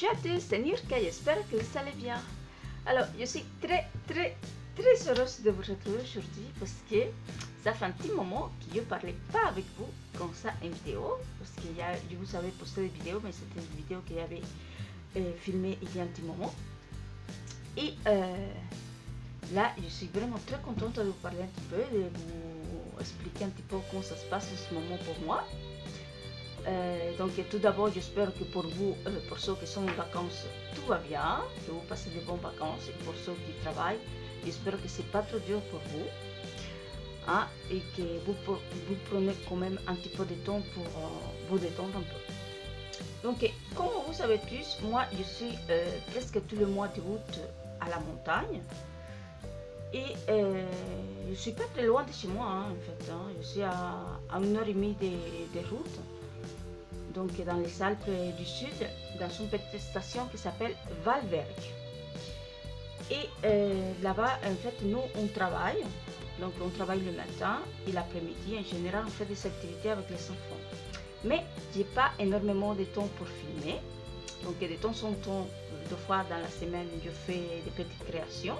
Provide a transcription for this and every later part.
Bonjour à tous, c'est Nurka, j'espère que vous allez bien. Alors, je suis très heureuse de vous retrouver aujourd'hui parce que ça fait un petit moment que je ne parlais pas avec vous comme ça en vidéo. Parce que je vous avais posté des vidéos, mais c'était une vidéo que j'avais filmée il y a un petit moment. Et là, je suis vraiment très contente de vous parler un petit peu, de vous expliquer un petit peu comment ça se passe en ce moment pour moi. Donc tout d'abord, j'espère que pour vous, pour ceux qui sont en vacances, tout va bien, que vous passez de bonnes vacances. Et pour ceux qui travaillent, j'espère que c'est pas trop dur pour vous, hein, et que vous prenez quand même un petit peu de temps pour vous détendre un peu. Donc comme vous savez tous, moi je suis presque tout le mois d'août à la montagne. Et je suis pas très loin de chez moi, hein, en fait, hein. Je suis à 1h30 de route. Donc dans les Alpes du Sud, dans une petite station qui s'appelle Valberg. Et là-bas, en fait, nous, on travaille. Donc on travaille le matin et l'après-midi. En général, on fait des activités avec les enfants. Mais j'ai pas énormément de temps pour filmer. Donc de temps en temps, 2 fois dans la semaine, je fais des petites créations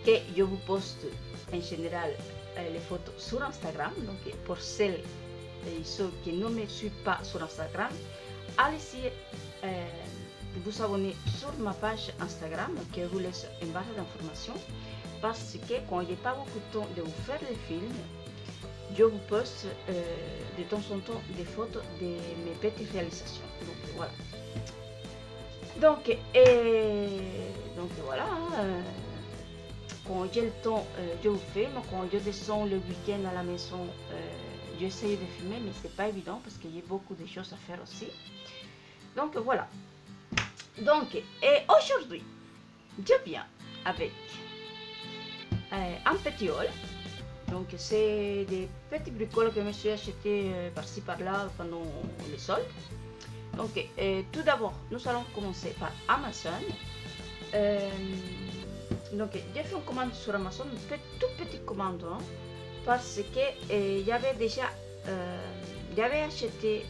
que je vous poste en général les photos sur Instagram. Donc pour celles et ceux qui ne me suivent pas sur Instagram, allez-y de vous abonner sur ma page Instagram que je vous laisse en barre d'informations, parce que quand il n'y a pas beaucoup de temps de vous faire des films, je vous poste de temps en temps des photos de mes petites réalisations. Donc voilà. Donc voilà. Quand j'ai le temps, je vous filme. Quand je descends le week-end à la maison, j'essaie de filmer, mais c'est pas évident parce qu'il y a beaucoup de choses à faire aussi. Donc voilà. Donc, et aujourd'hui, je viens avec un petit haul. Donc c'est des petits bricoles que je me suis acheté par-ci par-là pendant les soldes. Donc tout d'abord, nous allons commencer par Amazon. Donc j'ai fait une commande sur Amazon, une toute petite commande, hein, parce que j'avais déjà j'avais acheté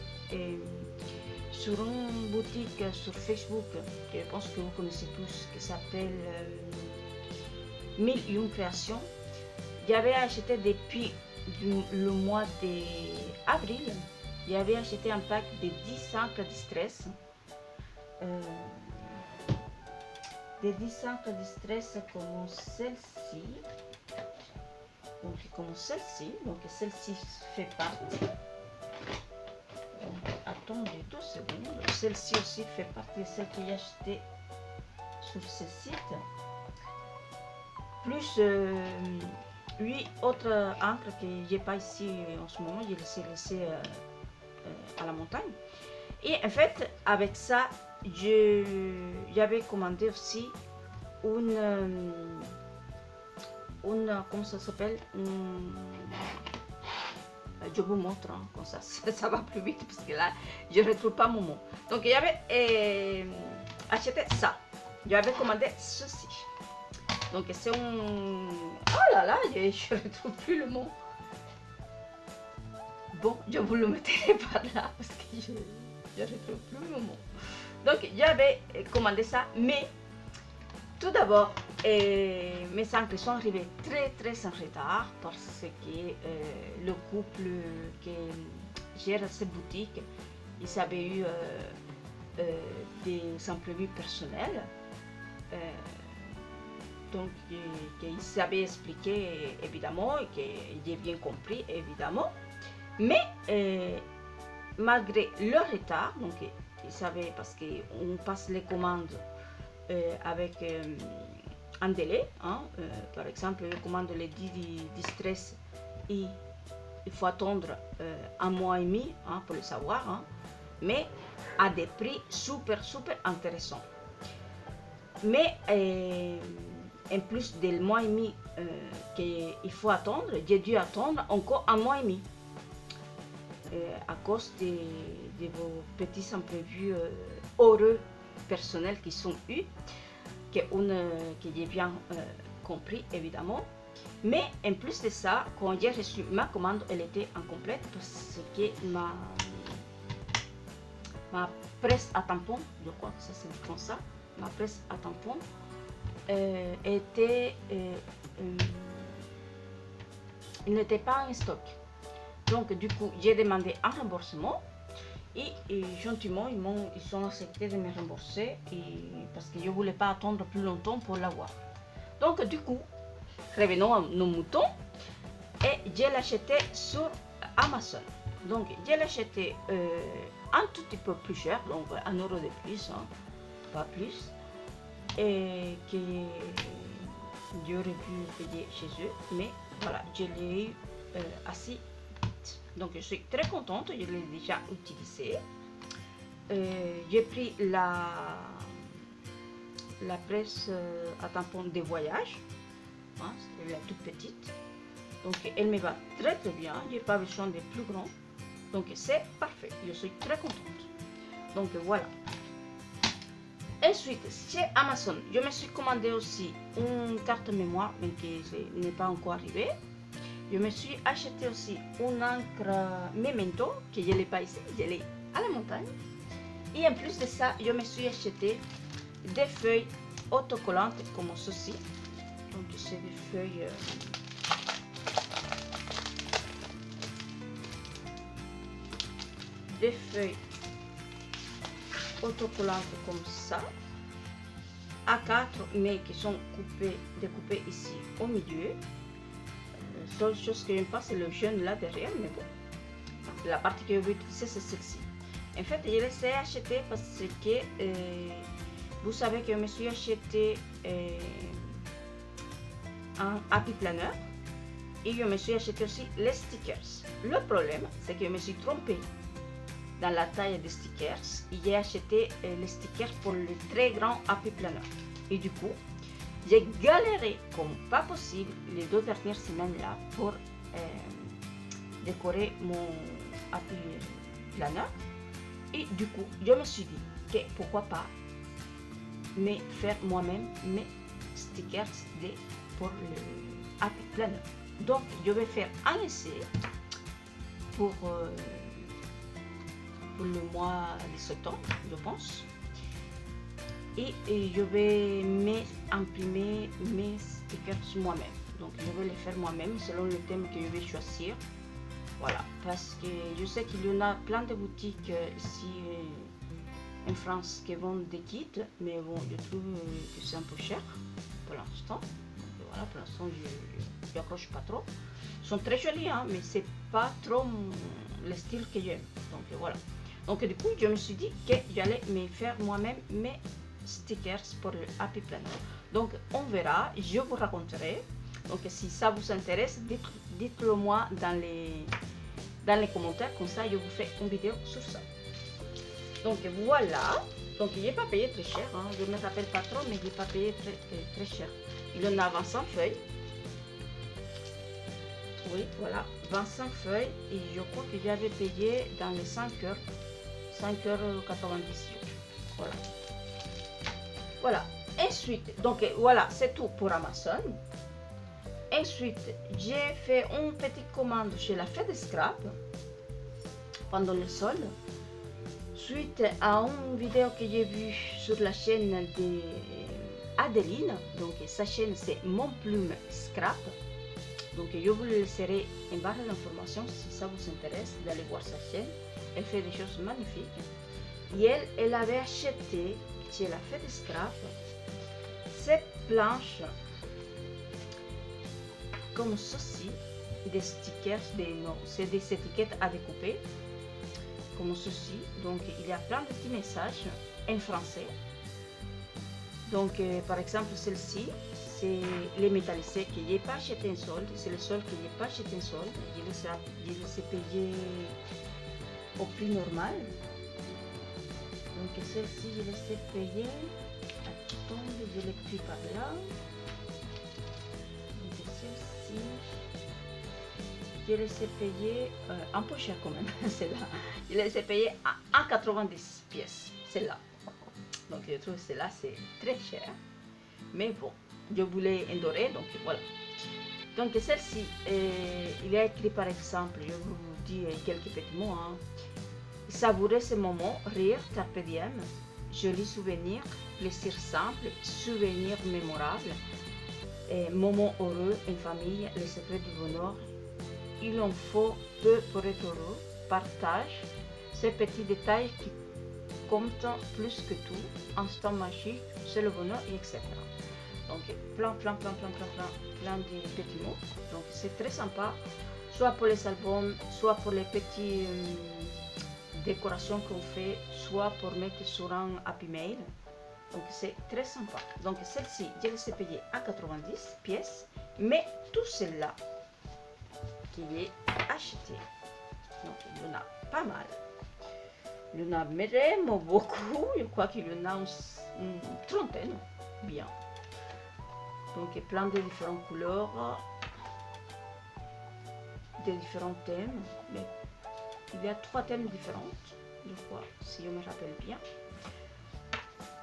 sur une boutique sur Facebook, que je pense que vous connaissez tous, qui s'appelle 1001 Créations. J'avais acheté depuis le mois d'avril, j'avais acheté un pack de 10 encres de stress. Des 10 encres de stress comme celle-ci. Donc comme celle-ci. Donc celle-ci fait partie. Donc, attendez 2 secondes. Celle-ci aussi fait partie de celle que j'ai achetée sur ce site. Plus 8 autres encres que j'ai pas ici en ce moment. J'ai laissé à la montagne. Et en fait, avec ça, j'avais commandé aussi une comment ça s'appelle, je vous montre, hein, comme ça va plus vite parce que là je ne retrouve pas mon mot. Donc j'avais acheté ça, j'avais commandé ceci. Donc c'est un, oh là là, je ne retrouve plus le mot. Bon, je vous le mettrai par là parce que je ne retrouve plus le mot. Donc j'avais commandé ça, mais tout d'abord mes encres sont arrivées très en retard parce que le couple qui gère cette boutique, ils avaient eu des imprévus personnels, donc qu'ils savaient expliquer évidemment et que j'ai bien compris évidemment, mais malgré le retard, donc ils savaient, parce qu'on passe les commandes avec un délai, hein, par exemple, les commandes les 10 stress, et il faut attendre 1 mois et demi, hein, pour le savoir, hein, mais à des prix super intéressants. Mais en plus des mois et demi qu'il faut attendre, j'ai dû attendre encore 1 mois et demi. À cause de vos petits imprévus heureux personnels qui sont eus, que j'ai bien compris évidemment. Mais en plus de ça, quand j'ai reçu ma commande, elle était incomplète parce que ma presse à tampon, je crois que ça se dit comme ça, ma presse à tampon il n'était pas en stock. Donc du coup, j'ai demandé un remboursement et gentiment, ils ont accepté de me rembourser parce que je ne voulais pas attendre plus longtemps pour l'avoir. Donc du coup, revenons à nos moutons et je l'ai acheté sur Amazon. Donc je l'ai acheté un tout petit peu plus cher, donc 1 euro de plus, hein, pas plus, et que j'aurais pu payer chez eux, mais voilà, je l'ai eu assez vite. Donc je suis très contente, je l'ai déjà utilisé. J'ai pris la presse à tampon de voyage, hein, c'est la toute petite. Donc elle me va très très bien, je n'ai pas besoin de plus grand. Donc c'est parfait, je suis très contente. Donc voilà. Ensuite, chez Amazon, je me suis commandé aussi une carte mémoire, mais qui n'est pas encore arrivée. Je me suis acheté aussi une encre Memento, que je n'ai pas ici, je l'ai à la montagne. Et en plus de ça, je me suis acheté des feuilles autocollantes comme ceci. Donc c'est des feuilles... des feuilles autocollantes comme ça, A4, mais qui sont découpées ici au milieu. La seule chose que j'aime pas, c'est le jaune là derrière, mais bon, la partie que je veux utiliser, c'est celle-ci. En fait, je les ai achetées parce que vous savez que je me suis acheté un happy planner et je me suis acheté aussi les stickers. Le problème, c'est que je me suis trompée dans la taille des stickers et j'ai acheté les stickers pour le très grand happy planner. Et du coup, j'ai galéré comme pas possible les 2 dernières semaines là pour décorer mon happy planner. Et du coup, je me suis dit que pourquoi pas me faire moi-même mes stickers pour le happy planner. Donc, je vais faire un essai pour le mois de septembre, je pense. Et je vais imprimer mes stickers moi-même. Donc, je vais les faire moi-même selon le thème que je vais choisir. Voilà, parce que je sais qu'il y en a plein de boutiques ici en France qui vendent des kits, mais bon, je trouve que c'est un peu cher pour l'instant. Voilà, pour l'instant, je n'accroche pas trop. Ils sont très jolis, hein, mais c'est pas trop le style que j'aime. Donc voilà. Donc du coup, je me suis dit que j'allais me faire moi-même mes stickers pour le happy planner. Donc on verra, je vous raconterai. Donc si ça vous intéresse, dites-le moi dans les commentaires, comme ça je vous fais une vidéo sur ça. Donc voilà, donc il n'est pas payé très cher, hein. Je ne me rappelle pas trop, mais il n'est pas payé très cher. Il en a 25 feuilles. Oui, voilà, 25 feuilles et je crois que j'avais payé dans les 5 heures, 5,90 €. Voilà. Voilà. Ensuite, donc voilà, c'est tout pour Amazon. Ensuite, j'ai fait une petite commande chez la Fête des Scrap pendant le solde. Suite à une vidéo que j'ai vue sur la chaîne d'Adeline, donc sa chaîne c'est Mon Plume Scrap. Donc je vous laisserai en barre d'informations si ça vous intéresse d'aller voir sa chaîne. Elle fait des choses magnifiques. Et elle avait acheté chez la Fête des Scrap cette planche comme ceci, des stickers, c'est des étiquettes à découper comme ceci. Donc il y a plein de petits messages en français. Donc par exemple celle-ci, c'est les métallisés que je n'ai pas acheté en solde, c'est le solde que je n'ai pas acheté en solde. Je les ai payés au prix normal. Donc celle-ci, je les ai payées. Attendez, je l'ai pris par là. Donc celle-ci, je les ai payées un peu cher quand même, celle-là. Je les ai payées à 90 pièces, celle-là. Donc je trouve que celle-là c'est très cher. Mais bon, je voulais en doré, donc voilà. Donc celle-ci, il y a écrit par exemple, je vous dis quelques petits mots, hein. savourer ce moment, rire, carpe diem, joli souvenir, plaisir simple, souvenir mémorable, moment heureux en famille, les secrets du bonheur. Il en faut peu pour être heureux, partage, ces petits détails qui comptent plus que tout, instant magique, c'est le bonheur, etc. Donc plein de petits mots. Donc c'est très sympa, soit pour les albums, soit pour les petites décorations qu'on fait, soit pour mettre sur un Happy Mail. Donc c'est très sympa. Donc celle-ci, je l'ai payée à 90 pièces, mais tout cela qui est acheté. Donc il y en a pas mal. Il y en a vraiment beaucoup. Je crois qu'il y en a une trentaine. Bien. Donc plein de différentes couleurs, de différents thèmes. Mais il y a 3 thèmes différents, je crois, si je me rappelle bien.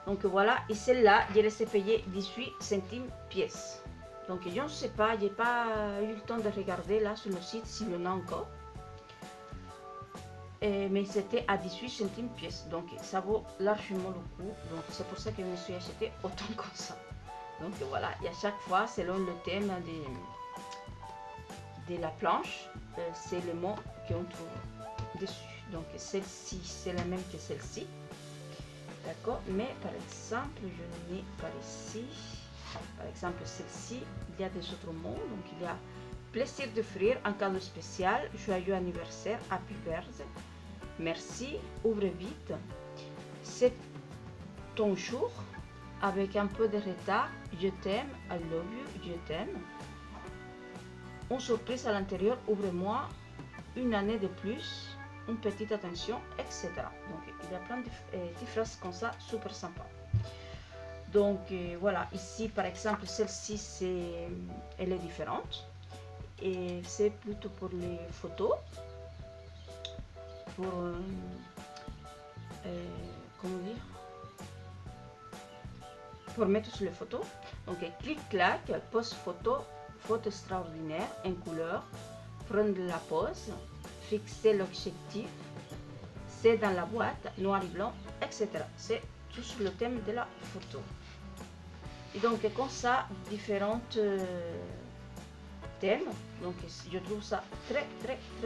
Donc voilà, et celle-là, je les ai payées 18 centimes pièce. Donc je ne sais pas, je n'ai pas eu le temps de regarder là sur le site s'il y en a encore. Mais c'était à 18 centimes pièce, donc ça vaut largement le coup. Donc c'est pour ça que je me suis acheté autant comme ça. Donc voilà, et à chaque fois, selon le thème de la planche, c'est le mot qu'on trouve dessus. Donc celle-ci, c'est la même que celle-ci. D'accord, mais par exemple, je l'ai par ici. Par exemple, celle-ci, il y a des autres mots. Donc il y a plaisir d'offrir un cadeau spécial, joyeux anniversaire, happy birthday, merci, ouvre vite, c'est ton jour, avec un peu de retard, je t'aime, I love you, je t'aime, une surprise à l'intérieur, ouvre-moi, une année de plus, une petite attention, etc. Donc il y a plein de petites phrases comme ça, super sympa. Donc voilà, ici par exemple, celle-ci, elle est différente. Et c'est plutôt pour les photos, pour comment dire, pour mettre sur les photos. Donc clic-clac, pose photo, photo extraordinaire en couleur, prendre la pose, fixer l'objectif, c'est dans la boîte, noir et blanc, etc. C'est tout sur le thème de la photo. Et donc comme ça, différentes thème. Donc je trouve ça très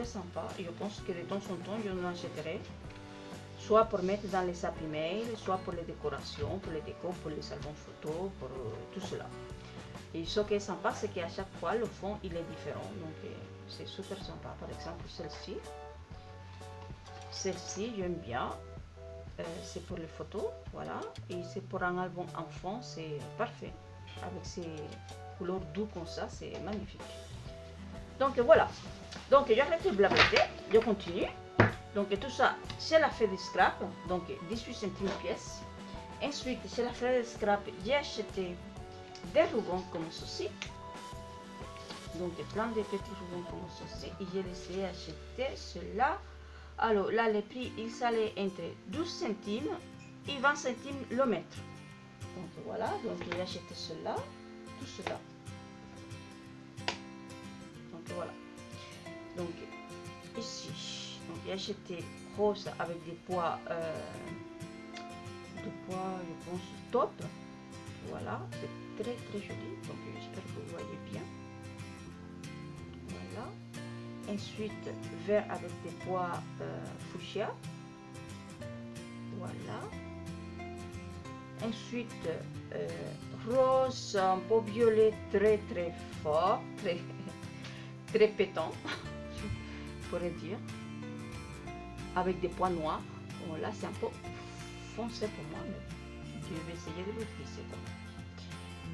sympa. Je pense que de temps en temps je en achèterai, soit pour mettre dans les Happy Mail, soit pour les décorations, pour les décos, pour les albums photos, pour tout cela. Et ce qui est sympa, c'est qu'à chaque fois le fond il est différent, donc c'est super sympa. Par exemple celle-ci, j'aime bien, c'est pour les photos, voilà, et c'est pour un album enfant, c'est parfait avec ces couleurs doux comme ça, c'est magnifique. Donc voilà, donc j'arrête de blablater, je continue. Donc tout ça, c'est la feuille de scrap, donc 18 centimes pièce. Ensuite, c'est la feuille de scrap, j'ai acheté des rubans comme ceci. Donc plein de petits rubans comme ceci, et je les ai achetés ceux-là. Alors là, les prix, ils s'allaient entre 12 centimes et 20 centimes le mètre. Donc voilà, donc j'ai acheté cela, tout cela. Donc voilà. Donc ici, donc j'ai acheté rose avec des pois, je pense top. Voilà, c'est très joli. Donc j'espère que vous voyez bien. Voilà. Ensuite, vert avec des pois fuchsia. Voilà. Ensuite, rose un peu violet très fort, très pétant, je pourrais dire, avec des pois noirs. Bon, là, c'est un peu foncé pour moi, mais je vais essayer de l'utiliser.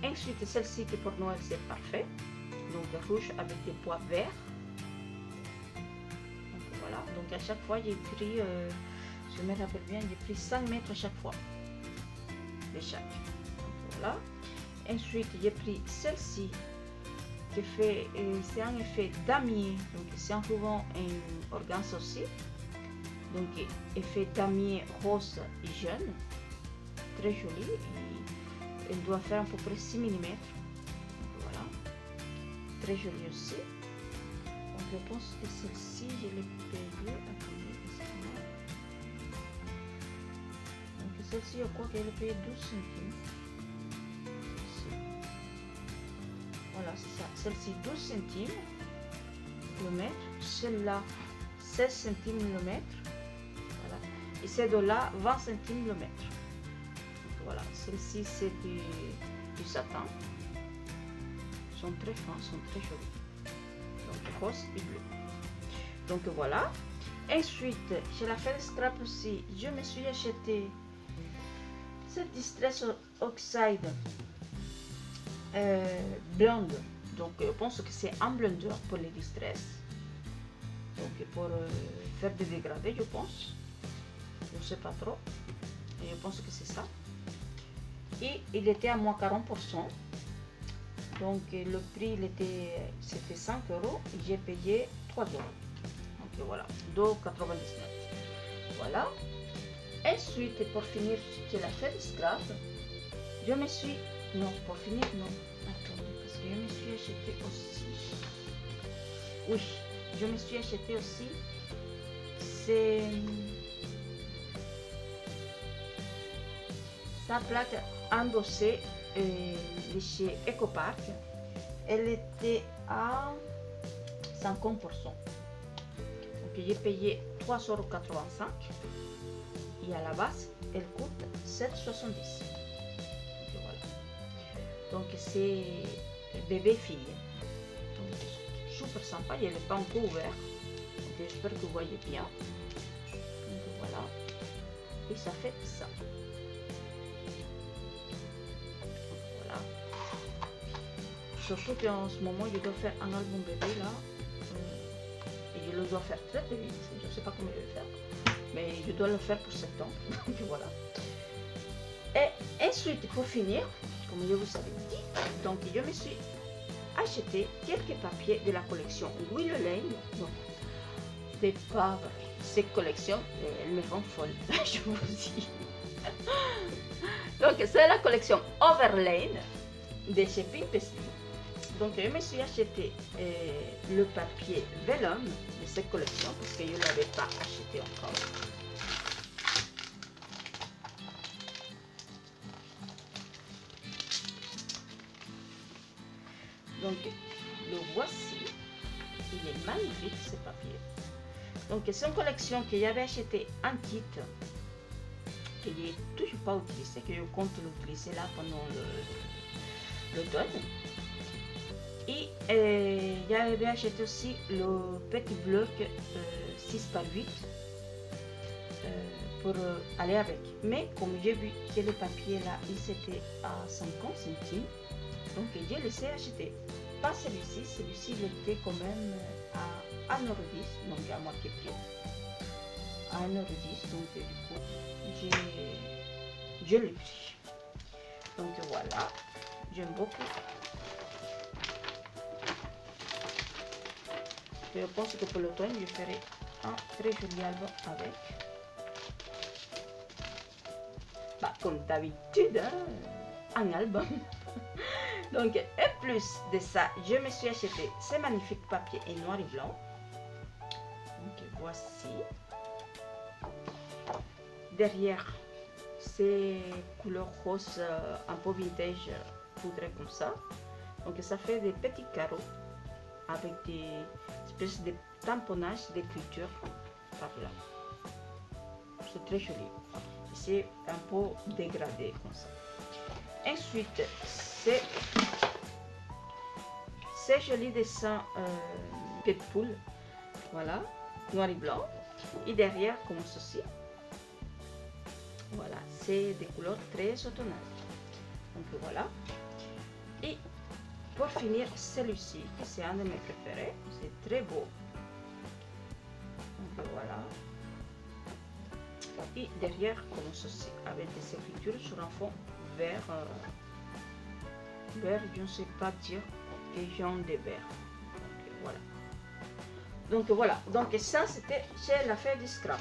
Ensuite, celle-ci qui pour Noël, c'est parfait. Donc, rouge avec des pois verts. Donc, voilà. Donc, à chaque fois, j'ai pris, je me rappelle bien, j'ai pris 5 mètres à chaque fois. De chaque. Donc, voilà. Ensuite, j'ai pris celle-ci qui fait, c'est un effet damier. Donc, c'est un ruban en organza aussi. Donc, effet damier rose et jaune. Très joli. Et elle doit faire à peu près 6 mm. Voilà. Très joli aussi. Donc, je pense que celle-ci, je l'ai payée. Attendez, celle-ci, je crois qu'elle est payée 12 centimes. Voilà, c'est ça. Celle-ci, 12 centimes le mètre. Celle-là, 16 centimes le mètre. Voilà. Et ces deux-là, 20 centimes le mètre. Donc, voilà. Celle-ci, c'est du satin. Ils sont très fins, sont très jolis. Donc, rose et bleu. Donc, voilà. Ensuite, chez la Fed Scrap aussi, je me suis acheté cette Distress Oxide blonde. Donc je pense que c'est un blender pour les distress. Donc pour faire des dégradés, je pense. Je ne sais pas trop. Et je pense que c'est ça. Et il était à moins 40%. Donc le prix c'était 5 €. Et j'ai payé 3 €. Donc voilà, 2,99. Voilà. Ensuite, pour finir, j'ai la Fed Scrap. Je me suis... Non, pour finir, non. Attendez, parce que je me suis acheté aussi... Oui, je me suis acheté aussi... C'est... Sa plaque endossée de chez EcoPark. Elle était à 50%. Donc j'ai payé 3,85 €. Et à la base, elle coûte 7,70 €. Donc c'est bébé fille. Donc super sympa, il n'est pas encore ouvert. J'espère que vous voyez bien. Donc voilà. Et ça fait ça. Voilà. Surtout qu'en ce moment, je dois faire un album bébé là. Et je le dois faire très très vite. Je ne sais pas comment je vais faire. Mais je dois le faire pour septembre. Donc voilà. Et ensuite, pour finir, comme je vous avais dit, donc je me suis acheté quelques papiers de la collection Willow Lane. Donc, des pas ces collections, elles me font folle, je vous dis. Donc c'est la collection Overlane de chez Pimpesti. Donc je me suis acheté le papier Vellum de cette collection parce que je ne l'avais pas acheté encore. Donc le voici, il est magnifique ce papier. Donc c'est une collection que j'avais acheté en kit, que je n'ai toujours pas utilisé, que je compte l'utiliser là pendant l'automne. Et j'avais acheté aussi le petit bloc 6 par 8 pour aller avec. Mais comme j'ai vu que le papier là, il c'était à 50 centimes, donc j'ai laissé acheter. Pas celui-ci, celui-ci il était quand même à 1,10 €, donc à moitié prix. À 1,10 €, donc du coup, je l'ai pris. Donc voilà, j'aime beaucoup. Je pense que pour l'automne, je ferai un très joli album avec. Bah, comme d'habitude, hein, un album. Donc, et plus de ça, je me suis acheté ces magnifiques papiers en noir et blanc. Donc, voici. Derrière, c'est couleur rose, un peu vintage, poudré comme ça. Donc, ça fait des petits carreaux avec des espèces de tamponnage d'écriture par là. C'est très joli. C'est un peu dégradé comme ça. Ensuite, c'est joli dessin de poule. Voilà, noir et blanc. Et derrière, comme ceci. Voilà, c'est des couleurs très automnales. Donc voilà. Et pour finir, celui-ci, c'est un de mes préférés. C'est très beau. Donc voilà. Et derrière, comme ceci, avec des écritures sur un fond vert, vert, je ne sais pas dire, et jaune de vert. Donc voilà. Donc voilà. Donc ça, c'était chez la Fed Scrap.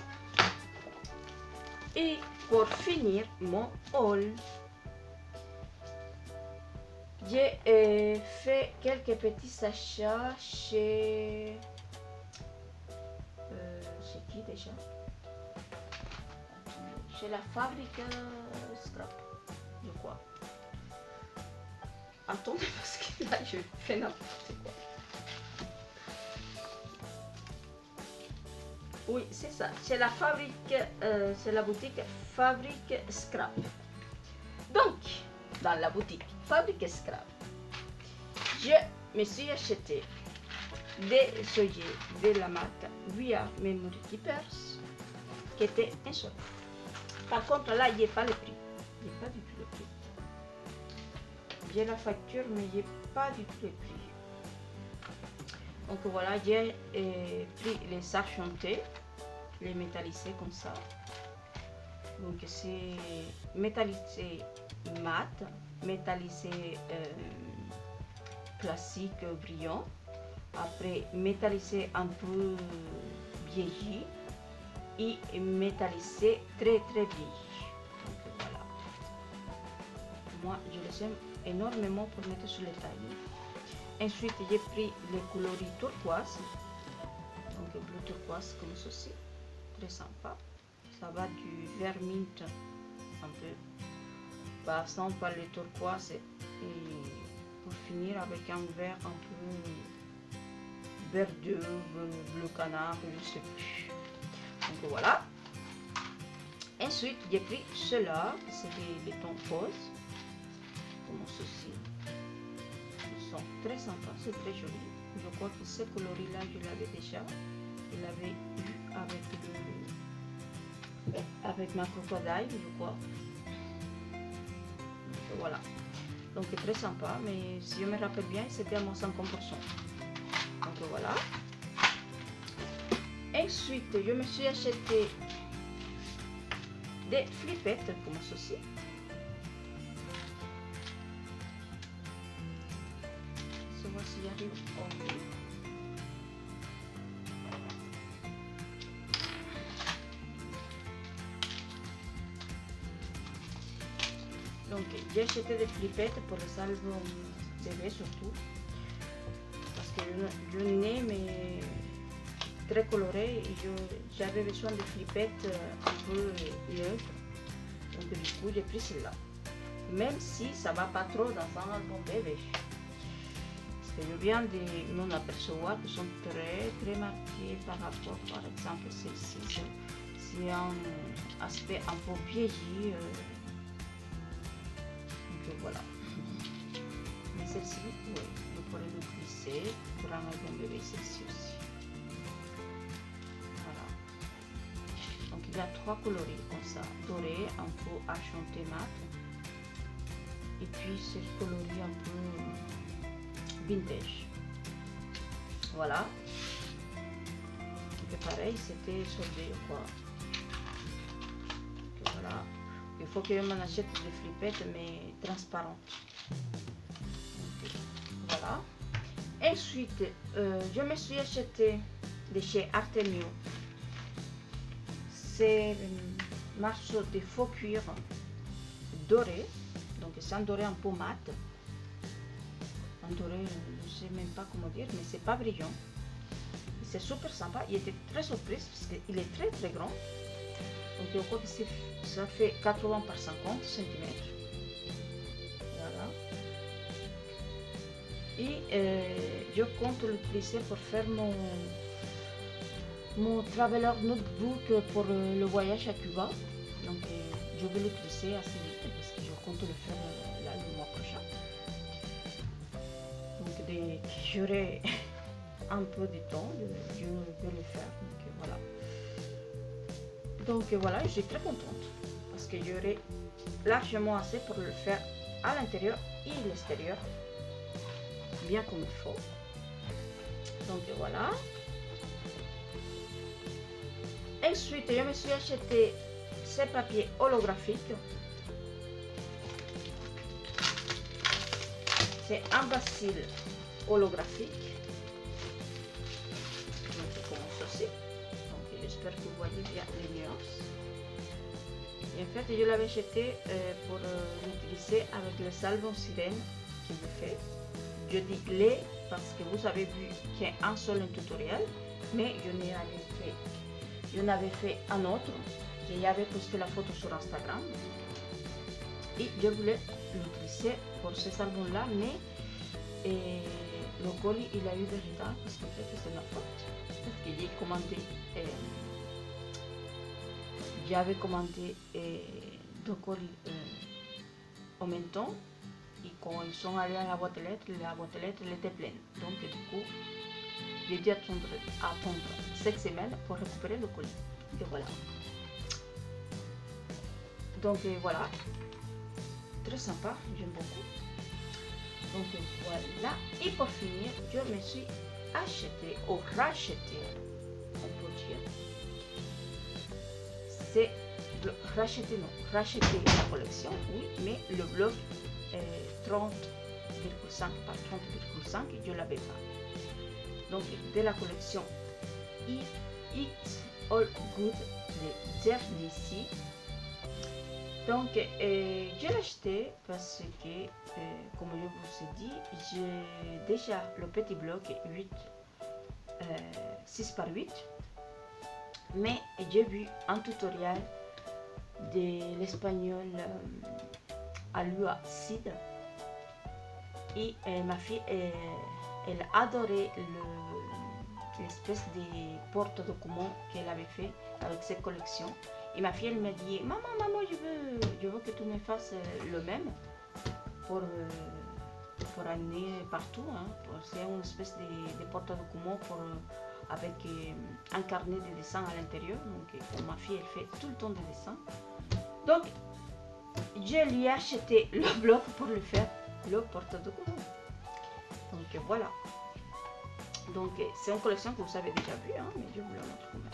Et pour finir mon haul, j'ai fait quelques petits achats chez qui déjà? chez la fabrique Scrap, je crois. Attendez, parce que là, je fais n'importe quoi. Oui, c'est ça. C'est la fabrique, c'est la boutique Fabrique Scrap. Donc, dans la boutique Fabrique Scrap, je me suis acheté des œillets de la marque VR Memory Keepers qui étaient un seul. Par contre, là, il n'y a pas le prix. Il n'y a pas du tout le prix. J'ai la facture, mais il n'y a pas du tout le prix. Donc voilà, j'ai pris les argentés, les métallisés comme ça. Donc c'est métallisé mat, métallisé plastique brillant. Après métallisé un peu vieilli et métallisé très vieilli. Donc voilà. Moi je les aime énormément pour mettre sur les tailles. Ensuite j'ai pris les coloris turquoise. Donc bleu turquoise comme ceci. Très sympa. Ça va du vert mint un peu. Passant par le turquoise et pour finir avec un vert un peu verdeux, bleu canard, je sais plus. Donc voilà. Ensuite, j'ai pris ceux-là, c'est des tons roses, comme ceci. Ils sont très sympas, c'est très joli. Je crois que ce coloris-là, je l'avais déjà. Je l'avais eu avec ma crocodile, je crois. Donc voilà. Donc très sympa, mais si je me rappelle bien, c'était à moins 50%. Donc voilà. Ensuite, je me suis acheté des flippettes comme ceci. Je vois si j'arrive au bout. Donc j'ai acheté des flippettes pour les albums TV surtout. Parce que je n'ai mais très coloré et j'avais besoin de flippettes un peu neutres. Donc du coup j'ai pris celle-là. Même si ça va pas trop dans un album bébé. Parce que je viens de m'en apercevoir qu'ils sont très marqués par rapport, par exemple celle-ci. C'est un aspect un peu vieilli. Donc voilà. Mais celle-ci, oui, je pourrais l'utiliser pour un album bébé, celle-ci aussi. Donc il y a trois coloris comme ça, doré, un peu argenté mat, et puis ce coloris un peu vintage. Voilà. Donc pareil, c'était soldé quoi. Donc voilà. Il faut que je m'en achète des flippettes mais transparentes. Donc, voilà. Ensuite, je me suis acheté de chez Artemio. C'est un morceau de faux cuir doré, donc c'est un doré un peu mat, un doré, je ne sais même pas comment dire, mais c'est pas brillant. C'est super sympa, il était très surprise parce qu'il est très grand, donc je crois que ça fait 80 par 50 cm. Voilà. Et je compte l'utiliser pour faire mon Traveler Notebook pour le voyage à Cuba. Donc je vais l'utiliser assez vite parce que je compte le faire là, le mois prochain. Donc dès que j'aurai un peu de temps, je vais le faire. Donc voilà, je suis très contente parce que j'aurai largement assez pour le faire à l'intérieur et à l'extérieur, bien comme il faut. Donc voilà. Ensuite, je me suis acheté ces papiers holographiques. C'est un bacille holographique. Donc, comme ceci. Donc, j'espère que vous voyez bien les nuances. Et en fait, je l'avais acheté pour l'utiliser avec les albums sirènes que je fais. Je dis les parce que vous avez vu qu'il y a un seul tutoriel, mais je n'avais fait un autre j'avais posté la photo sur Instagram et je voulais l'utiliser pour ces albums-là, mais le colis il a eu de retard parce que peut-être que c'est ma faute. Parce que j'ai commandé, j'avais commandé deux colis en même temps. Et quand ils sont allés à la boîte aux lettres elle était pleine. Donc du coup, j'ai dû attendre 7 semaines pour récupérer le colis. Et voilà. Donc voilà. Très sympa, j'aime beaucoup. Donc voilà. Et pour finir, je me suis acheté ou racheté, on peut dire. C'est racheter la collection, oui, mais le bloc 30,5 par 30,5 je l'avais pas. Donc de la collection It's All Good, le dernier ici. Donc je l'ai acheté parce que comme je vous ai dit, j'ai déjà le petit bloc 6 par 8, mais j'ai vu un tutoriel de l'espagnol Alua Cid et ma fille elle adorait l'espèce de porte-document qu'elle avait fait avec cette collection. Et ma fille elle m'a dit maman je veux que tu me fasses le même pour amener partout, hein. C'est une espèce de porte-document avec un carnet de dessin à l'intérieur. Donc ma fille elle fait tout le temps des dessins. Donc je lui ai acheté le bloc pour lui faire le porte-document. Donc voilà. Donc c'est une collection que vous avez déjà vue, hein, mais je vous la montre quand même.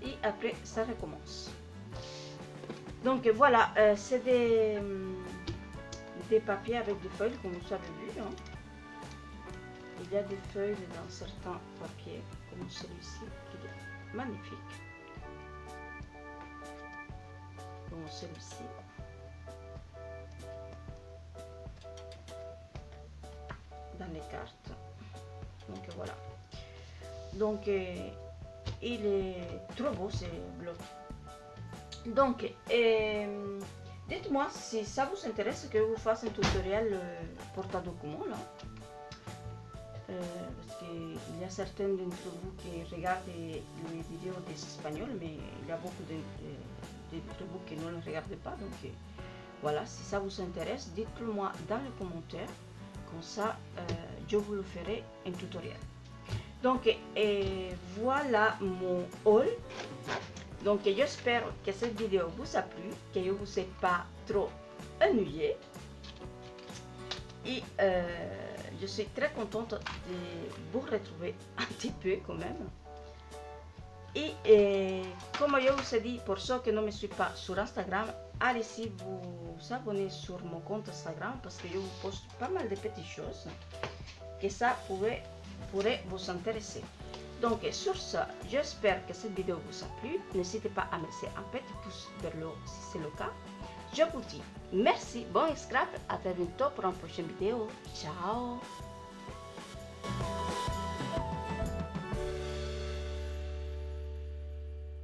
Et après ça recommence. Donc voilà, c'est des papiers avec des feuilles comme vous avez vu, hein. Il y a des feuilles dans certains papiers comme celui-ci qui est magnifique, comme celui-ci. Dans les cartes. Donc voilà. Donc il est trop beau ce bloc. Donc dites-moi si ça vous intéresse que je vous fasse un tutoriel porte-document là. Parce qu'il y a certains d'entre vous qui regardent les vidéos des Espagnols, mais il y a beaucoup d'entre vous qui ne le regardent pas. Donc voilà, si ça vous intéresse, dites-le moi dans les commentaires. Comme ça, je vous le ferai un tutoriel. Donc voilà mon haul. Donc j'espère que cette vidéo vous a plu, que je ne vous ai pas trop ennuyé. Et je suis très contente de vous retrouver un petit peu quand même. Et comme je vous ai dit, pour ceux qui ne me suivent pas sur Instagram, allez-y vous abonner sur mon compte Instagram parce que je vous poste pas mal de petites choses que ça pourrait vous intéresser. Donc sur ce, j'espère que cette vidéo vous a plu. N'hésitez pas à me laisser un petit pouce vers le haut si c'est le cas. Je vous dis merci, bon scrap, à très bientôt pour une prochaine vidéo. Ciao!